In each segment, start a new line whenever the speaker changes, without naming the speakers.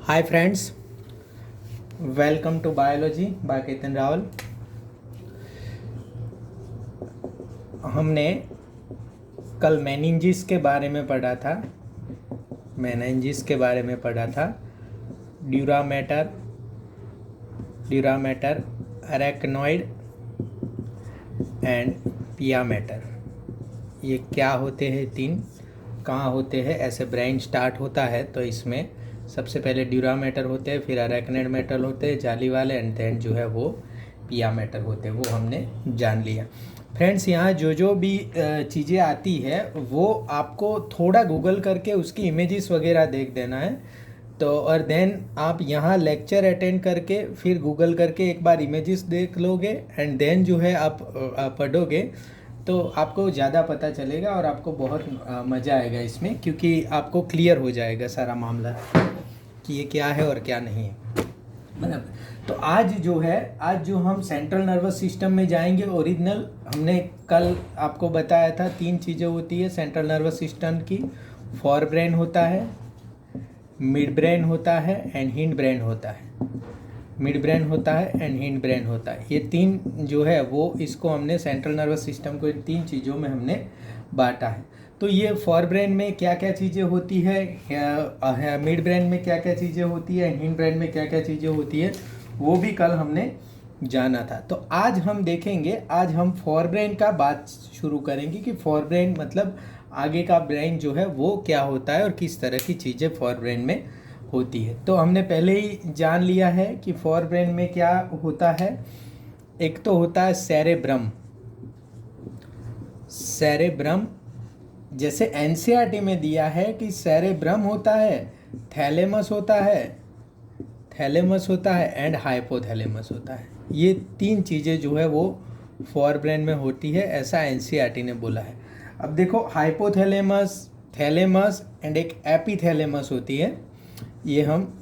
Hi friends, welcome to biology by Ketan Rawal. हमने कल meninges के बारे में पढ़ा था। Dura mater, arachnoid and pia mater. ये क्या होते हैं, तीन कहाँ होते हैं? ऐसे ब्रेन स्टार्ट होता है तो इसमें सबसे पहले ड्यूरामेटर होते हैं, फिर अरेक्नॉइड मैटर होते हैं जाली वाले, एंड देन जो है वो पिया मैटर होते हैं। वो हमने जान लिया। फ्रेंड्स, यहाँ जो भी चीज़ें आती है वो आपको थोड़ा गूगल करके उसकी इमेजेस वगैरह देख देना है। तो और देन आप यहाँ लेक्चर अटेंड करके फिर गूगल करके एक बार इमेजेस देख लोगे, एंड देन जो है आप पढ़ोगे तो आपको ज़्यादा पता चलेगा और आपको बहुत मज़ा आएगा इसमें, क्योंकि आपको क्लियर हो जाएगा सारा मामला कि ये क्या है और क्या नहीं है। बराबर। तो आज जो हम सेंट्रल नर्वस सिस्टम में जाएंगे। ओरिजिनल हमने कल आपको बताया था, तीन चीज़ें होती है सेंट्रल नर्वस सिस्टम की। फोर ब्रेन होता है, मिड ब्रेन होता है एंड हिंड ब्रेन होता है। ये तीन जो है वो इसको हमने सेंट्रल नर्वस सिस्टम को इन तीन चीज़ों में हमने बांटा है। तो ये फोर ब्रेन में क्या क्या चीज़ें होती है, मिड ब्रेन में क्या क्या चीज़ें होती है, हिंड ब्रेन में क्या क्या चीज़ें होती है, वो भी कल हमने जाना था। तो आज हम देखेंगे, आज हम फोर ब्रेन का बात शुरू करेंगे कि फोर ब्रेन मतलब आगे का ब्रेन जो है वो क्या होता है और किस तरह की चीज़ें फोर ब्रेन में होती है। तो हमने पहले ही जान लिया है कि फोर ब्रेन में क्या होता है। एक तो होता है सेरेब्रम। जैसे एनसीईआरटी में दिया है कि सेरेब्रम होता है, थैलेमस होता है एंड हाइपोथैलेमस होता है। ये तीन चीज़ें जो है वो फोर ब्रेन में होती है, ऐसा एनसीईआरटी ने बोला है। अब देखो, हाइपोथैलेमस, थैलेमस एंड एक एपिथैलेमस होती है। ये हम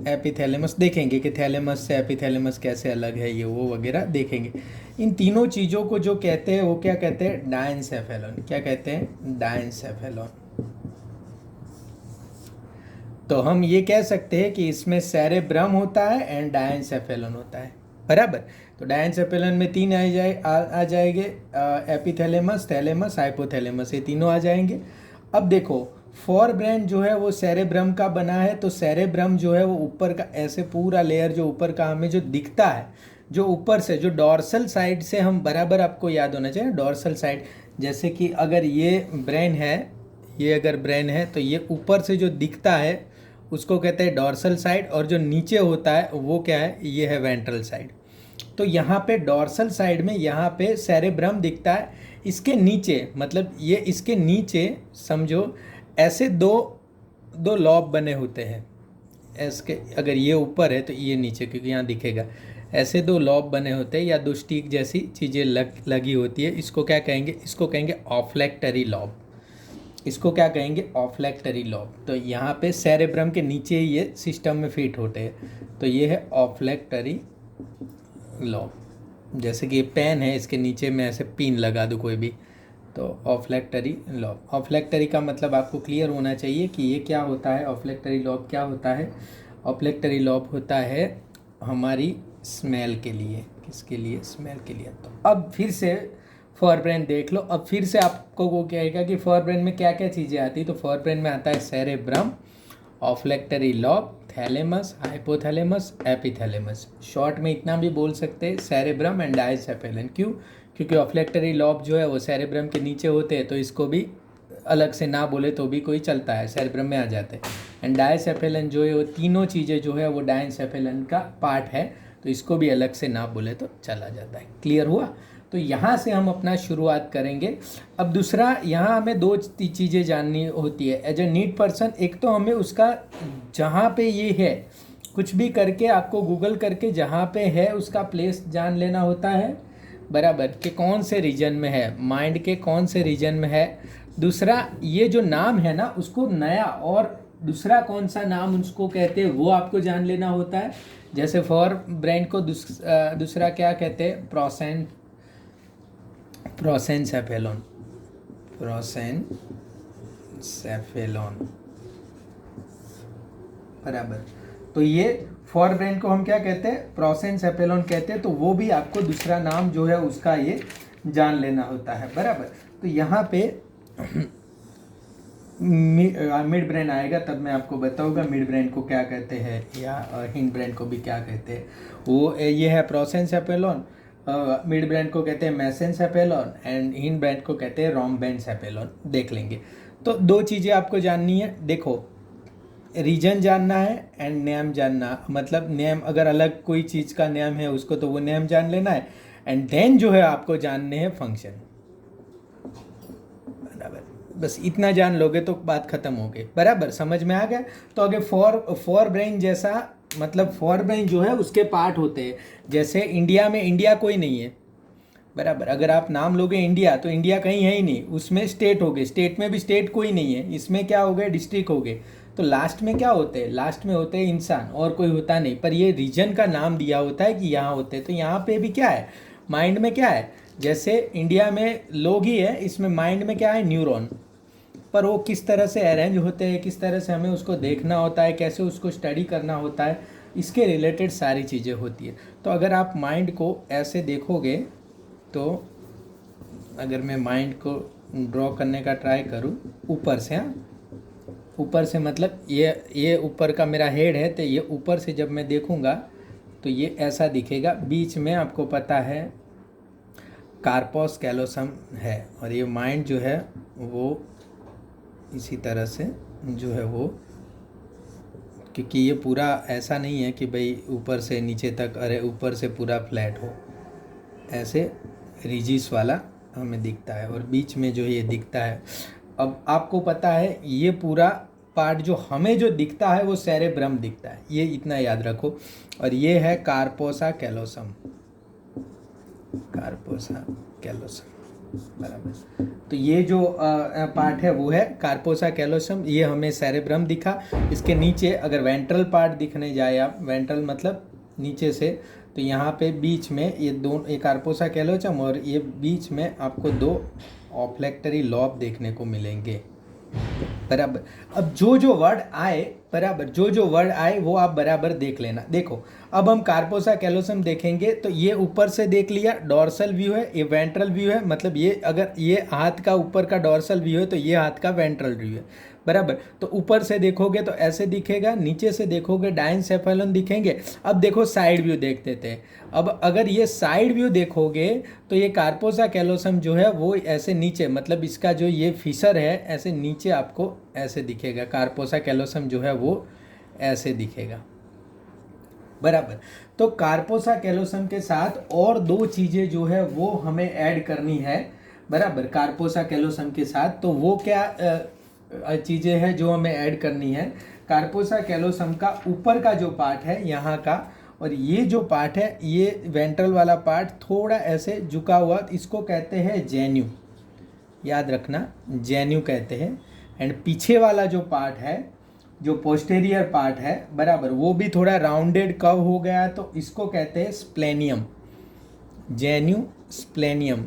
एपिथैलेमस देखेंगे कि थैलेमस से एपिथैलेमस कैसे अलग है, ये वो वगैरह देखेंगे। इन तीनों चीज़ों को जो कहते हैं वो क्या कहते हैं? डायनसेफेलॉन। क्या कहते हैं? डायनसेफेलॉन। तो हम ये कह सकते हैं कि इसमें सेरेब्रम होता है एंड डायनसेफेलॉन होता है। बराबर। तो डायनसेफेलॉन में तीन आ जाएंगे, एपिथैलेमस, थैलेमस, हाइपोथैलेमस, ये तीनों आ जाएंगे। अब देखो, फोर ब्रेन जो है वो सेरेब्रम का बना है। तो सेरेब्रम जो है वो ऊपर का ऐसे पूरा लेयर जो ऊपर का हमें जो दिखता है, जो ऊपर से जो डॉर्सल साइड से हम, बराबर आपको याद होना चाहिए डॉर्सल साइड। जैसे कि अगर ये ब्रेन है, तो ये ऊपर से जो दिखता है उसको कहते हैं डॉर्सल साइड, और जो नीचे होता है वो क्या है? ये है वेंट्रल साइड। तो यहाँ पे डॉर्सल साइड में यहाँ पे सेरेब्रम दिखता है। इसके नीचे, मतलब ये इसके नीचे समझो ऐसे दो लॉब बने होते हैं। इसके अगर ये ऊपर है तो ये नीचे, क्योंकि यहाँ दिखेगा ऐसे दो लॉब बने होते हैं या दो स्टिक जैसी चीज़ें लगी होती है। इसको क्या कहेंगे? इसको कहेंगे ऑफ्लैक्टरी लॉब। तो यहाँ पे सेरेब्रम के नीचे ही ये सिस्टम में फिट होते हैं। तो ये है ऑफ्लैक्टरी लॉब। जैसे कि ये पेन है, इसके नीचे में ऐसे पिन लगा दो कोई भी, तो ऑफ्लैक्टरी लॉब। ऑफ्लैक्टरी का मतलब आपको क्लियर होना चाहिए कि ये क्या होता है। ऑफ्लैक्टरी लॉब क्या होता है? ऑफ्लैक्टरी लॉब होता है हमारी स्मेल के लिए। किसके लिए? स्मेल के लिए। तो अब फिर से फोर ब्रेन देख लो। अब फिर से आपको वो कहेगा कि फोर ब्रेन में क्या क्या चीज़ें आती। तो फोर ब्रेन में आता है cerebrum, olfactory lobe, thalamus, hypothalamus, epithalamus. Short में इतना भी बोल सकते हैं, सेरेब्रम एंड डायसेफेलन। क्यों? क्योंकि ऑफ्लैक्टरी लॉब जो है वो सेरेब्रम के नीचे होते हैं, तो इसको भी अलग से ना बोले तो भी कोई चलता है, सेरेब्रम में आ जाते हैं। एंड डायसेफेलन जो है वो तीनों चीज़ें जो है वो डायसेफेलन का पार्ट है, तो इसको भी अलग से ना बोले तो चला जाता है। क्लियर हुआ? तो यहाँ से हम अपना शुरुआत करेंगे। अब दूसरा, यहाँ हमें दो चीज़ें जाननी होती है एज ए नीड पर्सन। एक तो हमें उसका जहाँ पे ये है, कुछ भी करके आपको गूगल करके जहाँ पे है उसका प्लेस जान लेना होता है, बराबर, कि कौन से रीजन में है, माइंड के कौन से रीजन में है। दूसरा, ये जो नाम है ना उसको नया और दूसरा कौन सा नाम उसको कहते हैं वो आपको जान लेना होता है। जैसे फॉर ब्रेन को दूसरा क्या कहते हैं? प्रोसेनसेफेलॉन। बराबर। तो ये फॉर ब्रेन को हम क्या कहते हैं, प्रोसेनसेपेलॉन कहते हैं। तो वो भी आपको दूसरा नाम जो है उसका ये जान लेना होता है, बराबर। तो यहाँ पे मिड ब्रेन आएगा तब मैं आपको बताऊंगा मिड ब्रेन को क्या कहते हैं या हिंड ब्रेन को भी क्या कहते हैं। वो ये है प्रोसेनसेपेलॉन, मिड ब्रेन को कहते हैं मेसेनसेपेलॉन एंड हिंड ब्रेन को कहते हैं रोम्बेनसेपेलॉन। देख लेंगे। तो दो चीज़ें आपको जाननी है, देखो रीजन जानना है एंड नेम जानना, मतलब नेम अगर अलग कोई चीज़ का नेम है उसको तो वो नेम जान लेना है, एंड देन जो है आपको जानने हैं फंक्शन, बराबर। बस इतना जान लोगे तो बात खत्म हो गई, बराबर, समझ में आ गया। तो आगे फॉर ब्रेन जैसा, मतलब फॉर ब्रेन जो है उसके पार्ट होते हैं। जैसे इंडिया में इंडिया कोई नहीं है, बराबर। अगर आप नाम लोगे इंडिया तो इंडिया कहीं है ही नहीं, उसमें स्टेट हो गए, स्टेट में भी स्टेट कोई नहीं है, इसमें क्या हो गए, डिस्ट्रिक्ट हो गए। तो लास्ट में क्या होते हैं, लास्ट में होते हैं इंसान, और कोई होता नहीं, पर ये रीजन का नाम दिया होता है कि यहाँ होते हैं। तो यहाँ पे भी क्या है, माइंड में क्या है, जैसे इंडिया में लोग ही है, इसमें माइंड में क्या है, न्यूरॉन। पर वो किस तरह से अरेंज होते हैं, किस तरह से हमें उसको देखना होता है, कैसे उसको स्टडी करना होता है, इसके रिलेटेड सारी चीज़ें होती है। तो अगर आप माइंड को ऐसे देखोगे, तो अगर मैं माइंड को ड्रॉ करने का ट्राई करूँ ऊपर से, हाँ ऊपर से, मतलब ये ऊपर का मेरा हेड है, तो ये ऊपर से जब मैं देखूँगा तो ये ऐसा दिखेगा। बीच में आपको पता है कार्पस कैलोसम है, और ये माइंड जो है वो इसी तरह से जो है वो, क्योंकि ये पूरा ऐसा नहीं है कि भाई ऊपर से नीचे तक, अरे ऊपर से पूरा फ्लैट हो, ऐसे रिजिस वाला हमें दिखता है, और बीच में जो ये दिखता है। अब आपको पता है ये पूरा पार्ट जो हमें जो दिखता है वो सेरेब्रम दिखता है, ये इतना याद रखो। और ये है कार्पोसा कैलोसम, कार्पोसा कैलोसम, बराबर। तो ये जो पार्ट है वो है कार्पोसा कैलोसम, ये हमें सेरेब्रम दिखा। इसके नीचे अगर वेंट्रल पार्ट दिखने जाए आप, वेंट्रल मतलब नीचे से, तो यहाँ पे बीच में ये दोनों, एक कार्पोसा कैलोसम और ये बीच में आपको दो ऑफ्लेक्टरी लॉब देखने को मिलेंगे, बराबर। अब जो वर्ड आए, बराबर, जो वर्ड आए वो आप बराबर देख लेना। देखो अब हम कार्पोसा कैलोसम देखेंगे तो ये ऊपर से देख लिया, डॉर्सल व्यू है, ये वेंट्रल व्यू है, मतलब ये अगर ये हाथ का ऊपर का डॉर्सल व्यू है तो ये हाथ का वेंट्रल व्यू है, बराबर। तो ऊपर से देखोगे तो ऐसे दिखेगा, नीचे से देखोगे डायनसेफेलॉन दिखेंगे। अब देखो साइड व्यू देख देते हैं। अब अगर ये साइड व्यू देखोगे तो ये कार्पोसा कैलोसम जो है वो ऐसे नीचे, मतलब इसका जो ये फिशर है ऐसे नीचे आपको ऐसे दिखेगा, कार्पोसा कैलोसम जो है वो ऐसे दिखेगा, बराबर। तो कार्पोसा कैलोसम के साथ और दो चीज़ें जो है वो हमें ऐड करनी है, बराबर, कार्पोसा कैलोसम के साथ। तो वो क्या चीज़ें हैं जो हमें ऐड करनी है। कार्पोसा कैलोसम का ऊपर का जो पार्ट है यहाँ का, और ये जो पार्ट है ये वेंट्रल वाला पार्ट थोड़ा ऐसे झुका हुआ, इसको कहते हैं जेन्यू, याद रखना, जेन्यू कहते हैं। एंड पीछे वाला जो पार्ट है, जो पोस्टेरियर पार्ट है, बराबर, वो भी थोड़ा राउंडेड कव हो गया, तो इसको कहते हैं स्प्लेनियम, जेन्यू स्प्लेनियम,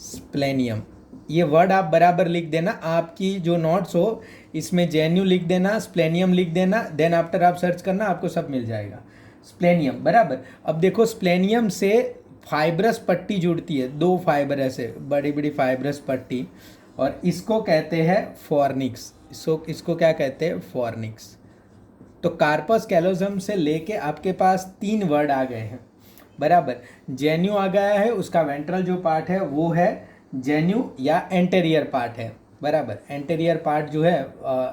स्प्लेनियम। ये वर्ड आप बराबर लिख देना, आपकी जो नोट्स हो इसमें जेन्यू लिख देना, स्प्लेनियम लिख देना, देन आफ्टर आप सर्च करना, आपको सब मिल जाएगा, स्प्लेनियम, बराबर। अब देखो स्प्लेनियम से फाइब्रस पट्टी जुड़ती है, दो फाइबर ऐसे बड़ी बड़ी फाइब्रस पट्टी, और इसको कहते हैं फॉर्निक्स, इसको क्या कहते हैं, फॉर्निक्स। तो कार्पस कैलोसम से लेके आपके पास तीन वर्ड आ गए हैं, बराबर। जेन्यू आ गया है, उसका वेंट्रल जो पार्ट है वो है जेन्यू या एंटेरियर पार्ट है, बराबर। एंटेरियर पार्ट जो है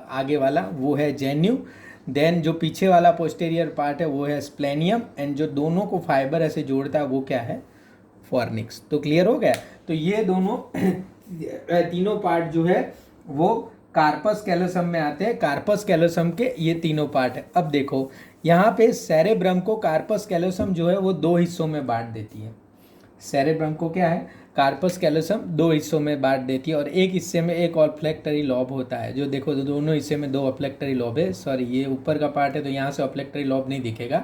आगे वाला वो है जेन्यू, देन जो पीछे वाला पोस्टेरियर पार्ट है वो है स्प्लेनियम, एंड जो दोनों को फाइबर ऐसे जोड़ता है वो क्या है, फॉर्निक्स। तो क्लियर हो गया। तो ये दोनों तीनों पार्ट जो है वो कार्पस कैलोसम में आते हैं, कार्पस कैलोसम के ये तीनों पार्ट है। अब देखो यहाँ पे सेरेब्रम को कार्पस कैलोसम जो है वो दो हिस्सों में बांट देती है। सेरेब्रम को क्या है, कार्पस कैलोसम दो हिस्सों में बांट देती है, और एक हिस्से में एक ऑफ्लेक्टरी लॉब होता है, जो देखो दोनों हिस्से में दो ऑफ्लेक्टरी लॉब है। सॉरी, ये ऊपर का पार्ट है तो यहाँ से ऑफ्लेक्टरी लॉब नहीं दिखेगा,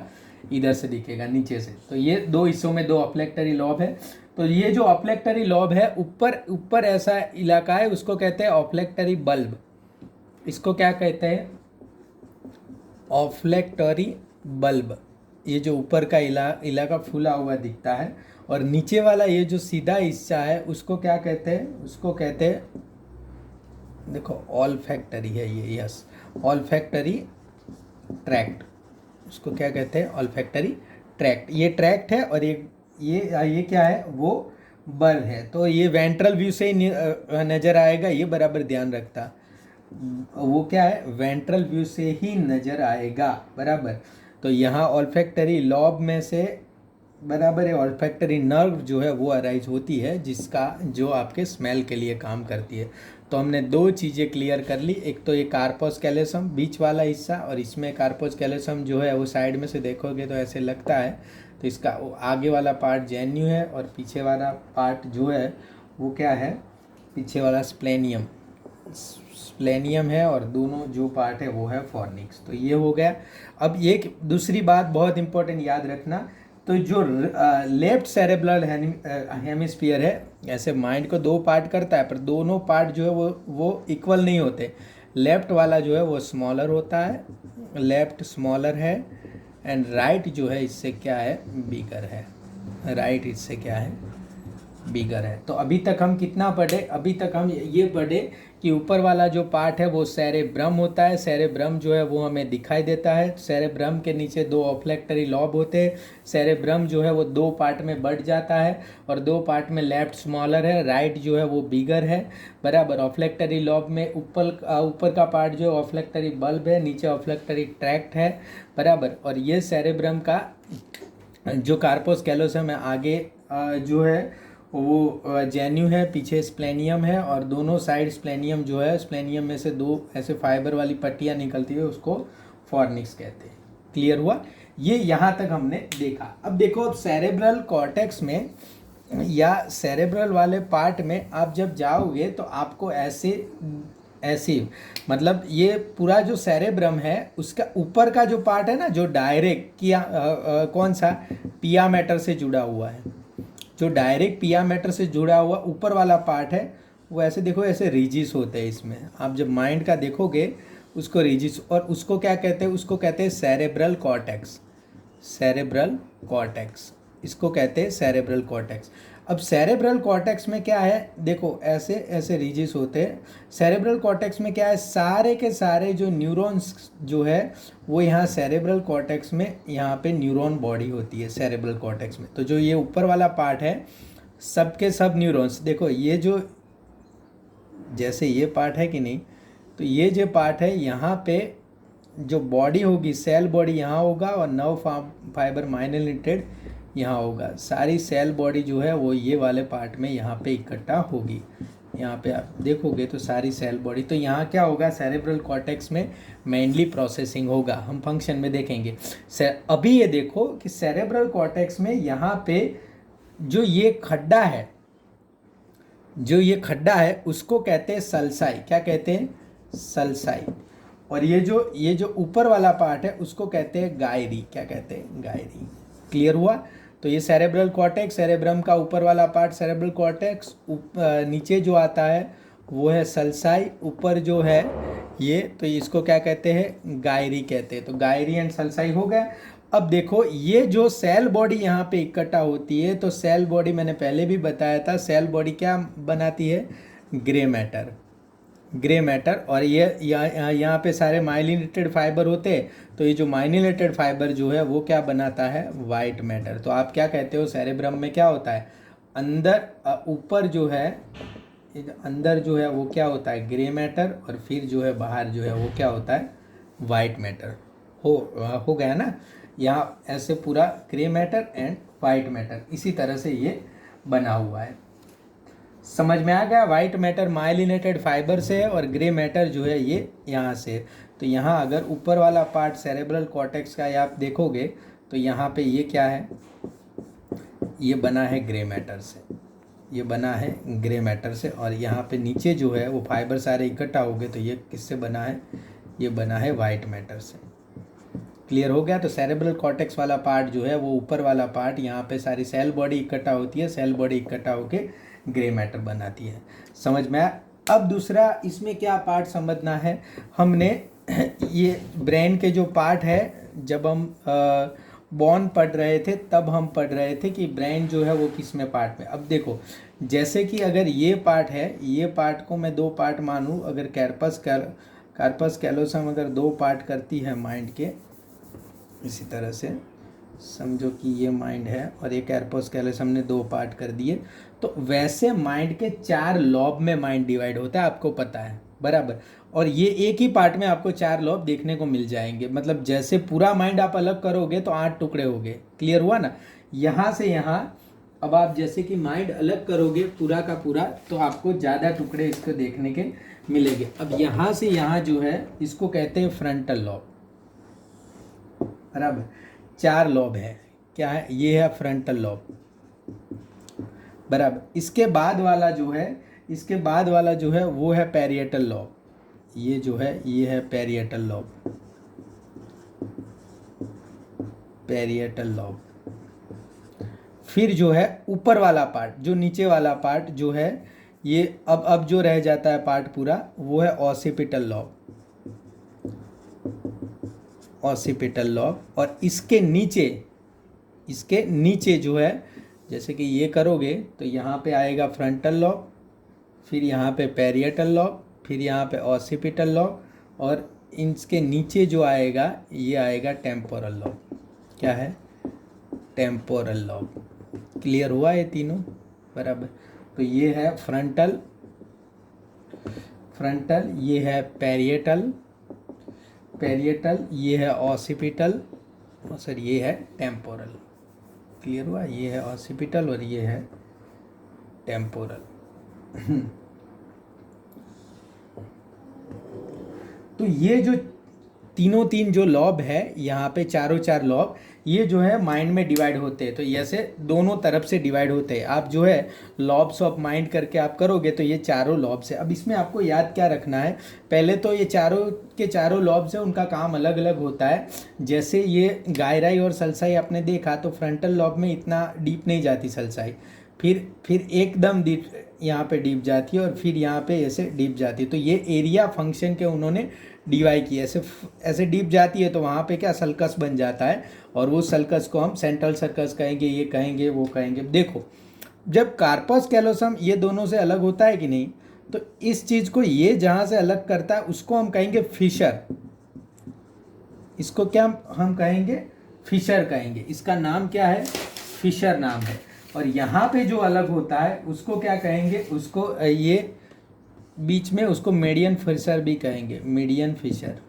इधर से दिखेगा नीचे से। तो ये दो हिस्सों में दो ऑफ्लेक्टरी लॉब है। तो ये जो ऑफ्लेक्टरी लॉब है ऊपर ऐसा इलाका है, उसको कहते हैं ऑफ्लेक्टरी बल्ब। इसको क्या कहते हैं, ऑफ्लेक्टरी बल्ब, ये जो ऊपर का इलाका फूला हुआ दिखता है, और नीचे वाला ये जो सीधा हिस्सा है उसको क्या कहते हैं, उसको कहते हैं, देखो ऑल्फैक्टरी है ये, यस, ऑल्फैक्टरी ट्रैक्ट, उसको क्या कहते हैं, ऑल्फैक्टरी ट्रैक्ट। ये ट्रैक्ट है और ये क्या है, वो बल्ब है। तो ये वेंट्रल व्यू से ही नज़र आएगा, ये बराबर ध्यान रखता, वो क्या है, वेंट्रल व्यू से ही नज़र आएगा, बराबर। तो यहाँ ऑल्फैक्टरी लॉब में से बराबर है, ऑल्फैक्टरी नर्व जो है वो अराइज होती है, जिसका जो आपके स्मेल के लिए काम करती है। तो हमने दो चीज़ें क्लियर कर ली, एक तो ये कार्पस कैलोसम बीच वाला हिस्सा, और इसमें कार्पस कैलोसम जो है वो साइड में से देखोगे तो ऐसे लगता है, तो इसका आगे वाला पार्ट जेन्यू है और पीछे वाला पार्ट जो है वो क्या है, पीछे वाला स्प्लेनियम है, और दोनों जो पार्ट है वो है फॉर्निक्स। तो ये हो गया। अब एक दूसरी बात बहुत इंपॉर्टेंट याद रखना, तो जो लेफ्ट सेरेब्रल हेमिस्फीयर है, ऐसे माइंड को दो पार्ट करता है, पर दोनों पार्ट जो है वो इक्वल नहीं होते। लेफ्ट वाला जो है वो स्मॉलर होता है, लेफ्ट स्मॉलर है, एंड राइट जो है इससे क्या है, बिगर है, राइट इससे क्या है, बिगर है। तो अभी तक हम कितना पढ़े, अभी तक हम ये पढ़े कि ऊपर वाला जो पार्ट है वो सेरेब्रम होता है, सेरेब्रम जो है वो हमें दिखाई देता है, सेरेब्रम के नीचे दो ऑफ्लेक्टरी लॉब होते हैं, सेरेब्रम जो है वो दो पार्ट में बढ़ जाता है, और दो पार्ट में लेफ्ट स्मॉलर है, राइट जो है वो बिगर है, बराबर। ऑफ्लेक्टरी लॉब में ऊपर का पार्ट जो ऑफ्लेक्टरी बल्ब है, नीचे ऑफ्लेक्टरी ट्रैक्ट है, बराबर। और ये सेरेब्रम का जो कार्पस कैलोसम है आगे जो है वो जेन्यू है, पीछे स्प्लेनियम है, और दोनों साइड स्प्लेनियम जो है, स्प्लेनियम में से दो ऐसे फाइबर वाली पट्टियाँ निकलती है, उसको फॉर्निक्स कहते हैं। क्लियर हुआ, ये यहाँ तक हमने देखा। अब देखो, अब सेरेब्रल कॉर्टेक्स में या सेरेब्रल वाले पार्ट में आप जब जाओगे तो आपको ऐसे मतलब ये पूरा जो सेरेब्रम है उसका ऊपर का जो पार्ट है ना, जो डायरेक्ट किया कौन सा, पिया मैटर से जुड़ा हुआ है, जो डायरेक्ट पिया मैटर से जुड़ा हुआ ऊपर वाला पार्ट है, वो ऐसे देखो, ऐसे रिजिस होते हैं इसमें। आप जब माइंड का देखोगे उसको रिजिस, और उसको क्या कहते हैं, उसको कहते हैं सेरेब्रल कॉर्टेक्स, सेरेब्रल कॉर्टेक्स, इसको कहते हैं सेरेब्रल कॉर्टेक्स। अब सेरेब्रल कॉर्टेक्स में क्या है, देखो ऐसे ऐसे रिजिस होते हैं। सेरेब्रल कॉर्टेक्स में क्या है, सारे के सारे जो न्यूरॉन्स जो है वो यहाँ सेरेब्रल कॉर्टेक्स में, यहाँ पे न्यूरॉन बॉडी होती है सेरेब्रल कॉर्टेक्स में। तो जो ये ऊपर वाला पार्ट है, सब के सब न्यूरॉन्स, देखो ये जो जैसे ये पार्ट है कि नहीं, तो ये जो पार्ट है यहाँ पे जो बॉडी होगी, सेल बॉडी यहाँ होगा, और नर्व फाइबर माइलिनेटेड यहाँ होगा। सारी सेल बॉडी जो है वो ये वाले पार्ट में यहाँ पे इकट्ठा होगी। यहाँ पे आप देखोगे तो सारी सेल बॉडी, तो यहाँ क्या होगा, सेरेब्रल कॉर्टेक्स में मेनली प्रोसेसिंग होगा, हम फंक्शन में देखेंगे। अभी ये देखो कि सेरेब्रल कॉर्टेक्स में यहाँ पे जो ये खड्डा है, जो ये खड्डा है उसको कहते हैं सल्साई, क्या कहते हैं, सल्साई। और ये जो ऊपर वाला पार्ट है उसको कहते हैं गायरी, क्या कहते हैं, गायरी। क्लियर हुआ। तो ये सेरेब्रल कॉर्टेक्स, सेरेब्रम का ऊपर वाला पार्ट सेरेब्रल कॉर्टेक्स, नीचे जो आता है वो है सल्साई, ऊपर जो है ये, तो इसको क्या कहते हैं, गायरी कहते हैं। तो गायरी एंड सल्साई हो गया। अब देखो, ये जो सेल बॉडी यहाँ पे इकट्ठा होती है, तो सेल बॉडी मैंने पहले भी बताया था, सेल बॉडी क्या बनाती है, ग्रे मैटर, ग्रे मैटर। और ये यहाँ पे सारे माइलिनेटेड फाइबर होते हैं, तो ये जो माइलिनेटेड फाइबर जो है वो क्या बनाता है, वाइट मैटर। तो आप क्या कहते हो, सेरेब्रम में क्या होता है, अंदर ऊपर जो है, अंदर जो है वो क्या होता है, ग्रे मैटर, और फिर जो है बाहर जो है वो क्या होता है, वाइट मैटर। हो गया ना, यहाँ ऐसे पूरा grey matter and white matter, इसी तरह से ये बना हुआ है। समझ में आ गया, वाइट मैटर माइलिनेटेड फाइबर से है, और ग्रे मैटर जो है ये यहाँ से। तो यहाँ अगर ऊपर वाला पार्ट सेरेब्रल कॉर्टेक्स का आप देखोगे तो यहाँ पे ये क्या है, ये बना है ग्रे मैटर से, ये बना है ग्रे मैटर से, और यहाँ पे नीचे जो है वो फाइबर सारे इकट्ठा हो गए, तो ये किससे बना है, ये बना है वाइट मैटर से। क्लियर हो गया। तो सेरेब्रल कॉर्टेक्स वाला पार्ट जो है वो ऊपर वाला पार्ट, यहाँ पे सारी सेल बॉडी इकट्ठा होती है, सेल बॉडी इकट्ठा होके ग्रे मैटर बनाती है। समझ में आया। अब दूसरा इसमें क्या पार्ट समझना है, हमने ये ब्रेन के जो पार्ट है, जब हम बॉर्न पढ़ रहे थे तब हम पढ़ रहे थे कि ब्रेन जो है वो किस में पार्ट में। अब देखो, जैसे कि अगर ये पार्ट है, ये पार्ट को मैं दो पार्ट मानूँ, अगर कार्पस कैलोसम अगर दो पार्ट करती है माइंड के, इसी तरह से समझो कि ये माइंड है और ये कार्पस कैलोसम ने दो पार्ट कर दिए, तो वैसे माइंड के 4 लॉब में माइंड डिवाइड होता है, आपको पता है बराबर। और ये एक ही पार्ट में आपको 4 लॉब देखने को मिल जाएंगे, मतलब जैसे पूरा माइंड आप अलग करोगे तो 8 टुकड़े हो गए, क्लियर हुआ ना। यहाँ से यहाँ अब आप जैसे कि माइंड अलग करोगे पूरा का पूरा, तो आपको ज़्यादा टुकड़े इसको देखने के मिलेंगे। अब यहाँ से यहाँ जो है इसको कहते हैं फ्रंटल लॉब, बराबर। 4 लॉब है, क्या है, ये है फ्रंटल लॉब, बराबर। इसके बाद वाला जो है, इसके बाद वाला जो है वो है पैरिएटल लॉब, ये जो है ये है पैरिएटल लॉब, पैरिएटल लॉब। फिर जो है ऊपर वाला पार्ट, जो नीचे वाला पार्ट जो है ये अब जो रह जाता है पार्ट पूरा, वो है ऑसिपिटल लॉब, ऑसिपिटल लॉब। और इसके नीचे जो है, जैसे कि ये करोगे तो यहाँ पे आएगा फ्रंटल लॉब, फिर यहाँ पे पैरिएटल लॉब, फिर यहाँ पे ऑसिपिटल लॉब, और इसके नीचे जो आएगा ये आएगा टेम्पोरल लॉब। क्या है, टेम्पोरल लॉब। क्लियर हुआ ये तीनों, बराबर। तो ये है फ्रंटल, ये है पैरिएटल, ये है ऑसिपिटल, और सर ये है टेम्पोरल। क्लियर हुआ, ये है ऑसिपिटल और ये है टेम्पोरल। तो ये जो तीन जो लॉब है यहाँ पे, चारों 4 लॉब, ये जो है माइंड में डिवाइड होते हैं। तो ऐसे दोनों तरफ से डिवाइड होते हैं। आप जो है लॉब्स ऑफ माइंड करके आप करोगे तो ये चारों लॉब्स है। अब इसमें आपको याद क्या रखना है, पहले तो ये चारों लॉब्स है, उनका काम अलग अलग होता है। जैसे ये गायराई और सल्साई आपने देखा, तो फ्रंटल लॉब में इतना डीप नहीं जाती सल्साई, फिर एकदम डीप यहाँ पे डीप जाती है, और फिर यहाँ पे ऐसे डीप जाती है। तो ये एरिया फंक्शन के उन्होंने डिवाइड किया, ऐसे डीप जाती है तो वहाँ पे क्या सल्कस बन जाता है, और वो सल्कस को हम सेंट्रल सर्कस कहेंगे, ये कहेंगे, वो कहेंगे। देखो, जब कार्पस कैलोसम ये दोनों से अलग होता है कि नहीं, तो इस चीज़ को ये जहाँ से अलग करता है उसको हम कहेंगे फिशर। इसको क्या हम कहेंगे, फिशर कहेंगे। इसका नाम क्या है, फिशर नाम है। और यहाँ पे जो अलग होता है उसको क्या कहेंगे, उसको ये बीच में उसको मीडियन फिशर भी कहेंगे, मीडियन फिशर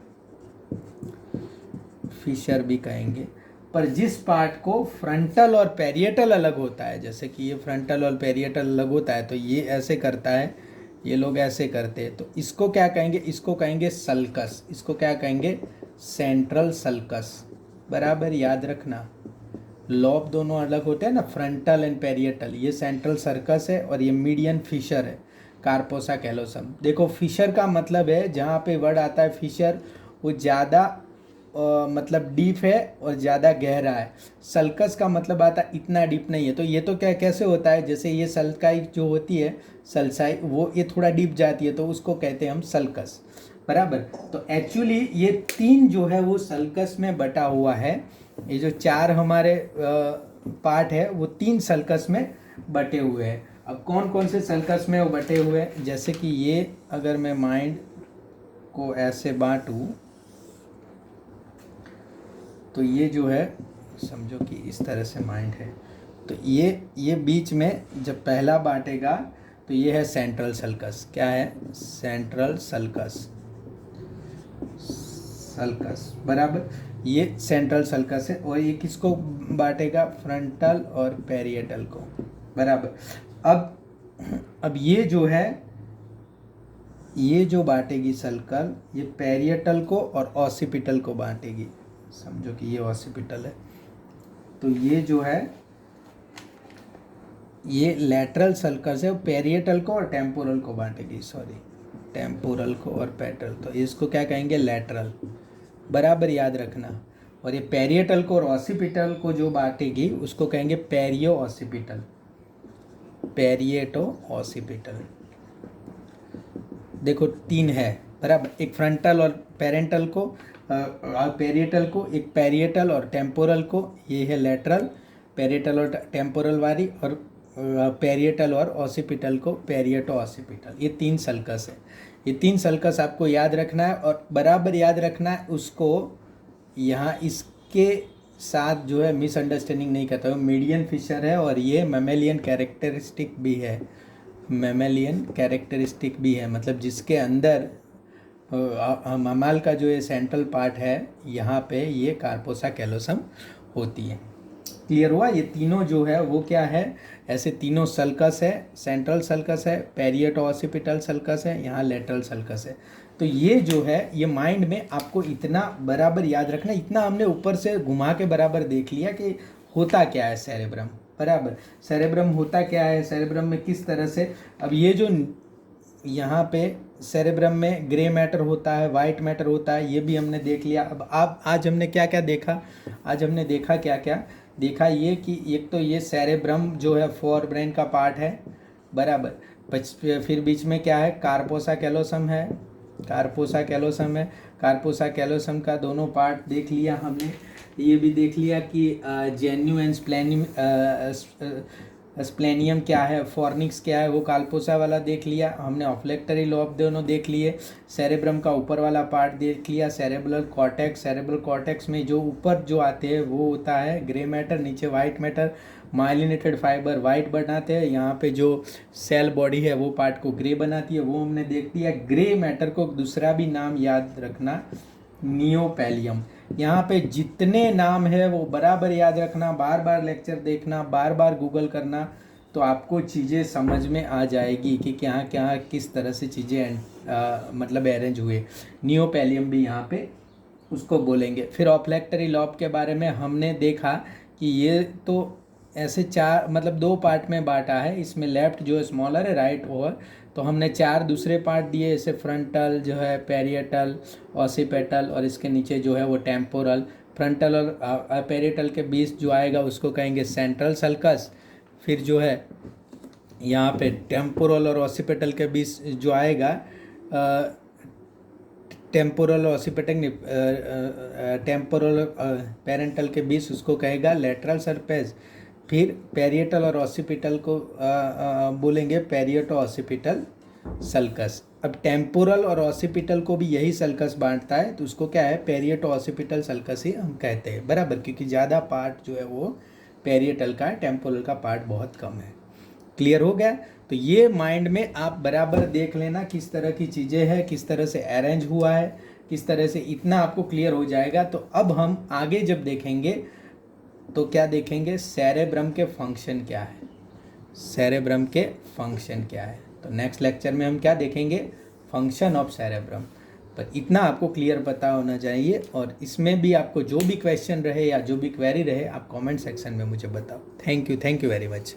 भी कहेंगे। पर जिस पार्ट को फ्रंटल और पैरिएटल अलग होता है, जैसे कि ये फ्रंटल और पैरिएटल अलग होता है, तो ये ऐसे करता है, ये लोग ऐसे करते हैं, तो इसको क्या कहेंगे, इसको कहेंगे सल्कस। इसको क्या कहेंगे, सेंट्रल सल्कस, बराबर। याद रखना, लॉब दोनों अलग होते हैं ना, फ्रंटल एंड पैरिएटल। ये सेंट्रल सर्कस है और ये मीडियन फिशर है, कार्पोसा कैलोसम। देखो, फिशर का मतलब है, जहाँ पे वर्ड आता है फिशर, वो ज़्यादा मतलब डीप है और ज़्यादा गहरा है। सल्कस का मतलब आता है इतना डीप नहीं है। तो ये तो क्या कैसे होता है, जैसे ये सल्काई जो होती है, सल्साई, वो ये थोड़ा डीप जाती है, तो उसको कहते हैं हम सल्कस, बराबर। तो एक्चुअली ये 3 जो है वो सल्कस में बटा हुआ है। ये जो 4 हमारे पार्ट है वो 3 सल्कस में बटे हुए हैं। अब कौन कौन से सल्कस में वो बटे हुए हैं, जैसे कि ये अगर मैं माइंड को ऐसे बांटूं, तो ये जो है, समझो कि इस तरह से माइंड है, तो ये बीच में जब पहला बांटेगा तो ये है सेंट्रल सल्कस। क्या है, सेंट्रल सल्कस, बराबर। ये सेंट्रल सल्कस है, और ये किसको बांटेगा, फ्रंटल और पैरिएटल को, बराबर। अब ये जो है, ये जो बांटेगी सल्कल, ये पैरिएटल को और ऑसिपिटल को बांटेगी। समझो कि ये ऑसिपिटल है, तो ये जो है ये लैटरल सल्कस है, पैरिएटल को और टेम्पोरल को बांटेगी, सॉरी, टेम्पोरल को और पैटरल। तो इसको क्या कहेंगे, लैटरल, बराबर, याद रखना। और ये पैरिएटल को और ऑसिपिटल को जो बांटेगी उसको कहेंगे पैरियो ऑसिपिटल, पैरिएटो ऑसिपिटल। देखो 3 है, बराबर। एक फ्रंटल और पेरेंटल को पेरिएटल को, एक पेरिएटल और टेम्पोरल को, ये है लेटरल पेरिएटल और टेम्पोरल वाली, और पेरिएटल और ऑसिपिटल को पेरिएटो ऑसिपिटल। ये 3 सल्कस है। ये 3 सल्कस आपको याद रखना है और बराबर याद रखना है उसको। यहाँ इसके साथ जो है मिसअंडरस्टैंडिंग नहीं करता है। मीडियन फिशर है और ये मेमेलियन कैरेक्टरिस्टिक भी है, मेमेलियन कैरेक्टरिस्टिक भी है, मतलब जिसके अंदर ममाल का जो ये सेंट्रल पार्ट है यहाँ पे ये कार्पोसा कैलोसम होती है। क्लियर हुआ? ये तीनों जो है वो क्या है, ऐसे तीनों सल्कस है, सेंट्रल सल्कस है, पेरिएटो ऑसिपिटल सल्कस है, यहाँ लेटरल सल्कस है। तो ये जो है ये माइंड में आपको इतना बराबर याद रखना। इतना हमने ऊपर से घुमा के बराबर देख लिया कि होता क्या है सेरेब्रम, बराबर सेरेब्रम होता क्या है, सेरेब्रम में किस तरह से। अब ये जो यहाँ पे सेरेब्रम में ग्रे मैटर होता है, वाइट मैटर होता है, ये भी हमने देख लिया। अब आप आज हमने क्या क्या देखा, आज हमने देखा क्या क्या देखा, ये कि एक तो ये सेरेब्रम जो है फोर ब्रेन का पार्ट है, बराबर। फिर बीच में क्या है, कार्पोसा कैलोसम है, कार्पोसा कैलोसम है। कार्पोसा कैलोसम का दोनों पार्ट देख लिया हमने। ये भी देख लिया कि जेन्यू एंड स्प्लेनियम क्या है, फॉर्निक्स क्या है, वो कार्पोसा वाला देख लिया हमने। ऑफ्लेक्टरी लोब दोनों देख लिए। सेरेब्रम का ऊपर वाला पार्ट देख लिया, सेरेब्रल कॉर्टेक्स। सेरेब्रल कॉर्टेक्स में जो ऊपर जो आते हैं वो होता है ग्रे मैटर, नीचे white matter. Myelinated fibre white बनाते हैं, यहाँ पे जो सेल बॉडी है वो पार्ट को ग्रे बनाती है, वो हमने देख लिया। ग्रे मैटर को दूसरा भी नाम याद रखना, नियोपैलियम। यहाँ पे जितने नाम है वो बराबर याद रखना, बार बार लेक्चर देखना, बार बार गूगल करना, तो आपको चीज़ें समझ में आ जाएगी कि क्या क्या किस तरह से चीज़ें मतलब अरेंज हुए। नियोपैलियम भी यहाँ पे उसको बोलेंगे। फिर ऑफ्लेक्टरी लॉब के बारे में हमने देखा कि ये तो ऐसे 4 मतलब 2 पार्ट में बांटा है। इसमें लेफ्ट जो है स्मॉलर है, राइट ओवर। तो हमने 4 दूसरे पार्ट दिए, जैसे फ्रंटल जो है, पेरिएटल, ऑसिपेटल, और इसके नीचे जो है वो टेम्पोरल। फ्रंटल और पेरिएटल के बीच जो आएगा उसको कहेंगे सेंट्रल सल्कस। फिर जो है यहाँ पे टेम्पोरल और ऑसिपेटल के बीच जो आएगा, टेम्पोरल और ऑसिपेटल टेम्पोरल पेरेंटल के बीच उसको कहेगा लेटरल सरफेस। फिर पेरिएटल और ऑसिपिटल को बोलेंगे पेरिएटो ऑसिपिटल सल्कस। अब टेम्पोरल और ऑसिपिटल को भी यही सल्कस बांटता है, तो उसको क्या है, पेरिएटो ऑसिपिटल सल्कस ही हम कहते हैं, बराबर, क्योंकि ज़्यादा पार्ट जो है वो पेरिएटल का है, टेम्पोरल का पार्ट बहुत कम है। क्लियर हो गया? तो ये माइंड में आप बराबर देख लेना किस तरह की चीज़ें हैं, किस तरह से अरेंज हुआ है, किस तरह से, इतना आपको क्लियर हो जाएगा। तो अब हम आगे जब देखेंगे तो क्या देखेंगे, सेरेब्रम के फंक्शन क्या है, सेरेब्रम के फंक्शन क्या है। तो नेक्स्ट लेक्चर में हम क्या देखेंगे, फंक्शन ऑफ सेरेब्रम। पर इतना आपको क्लियर पता होना चाहिए। और इसमें भी आपको जो भी क्वेश्चन रहे या जो भी क्वेरी रहे, आप कमेंट सेक्शन में मुझे बताओ। Thank you very much.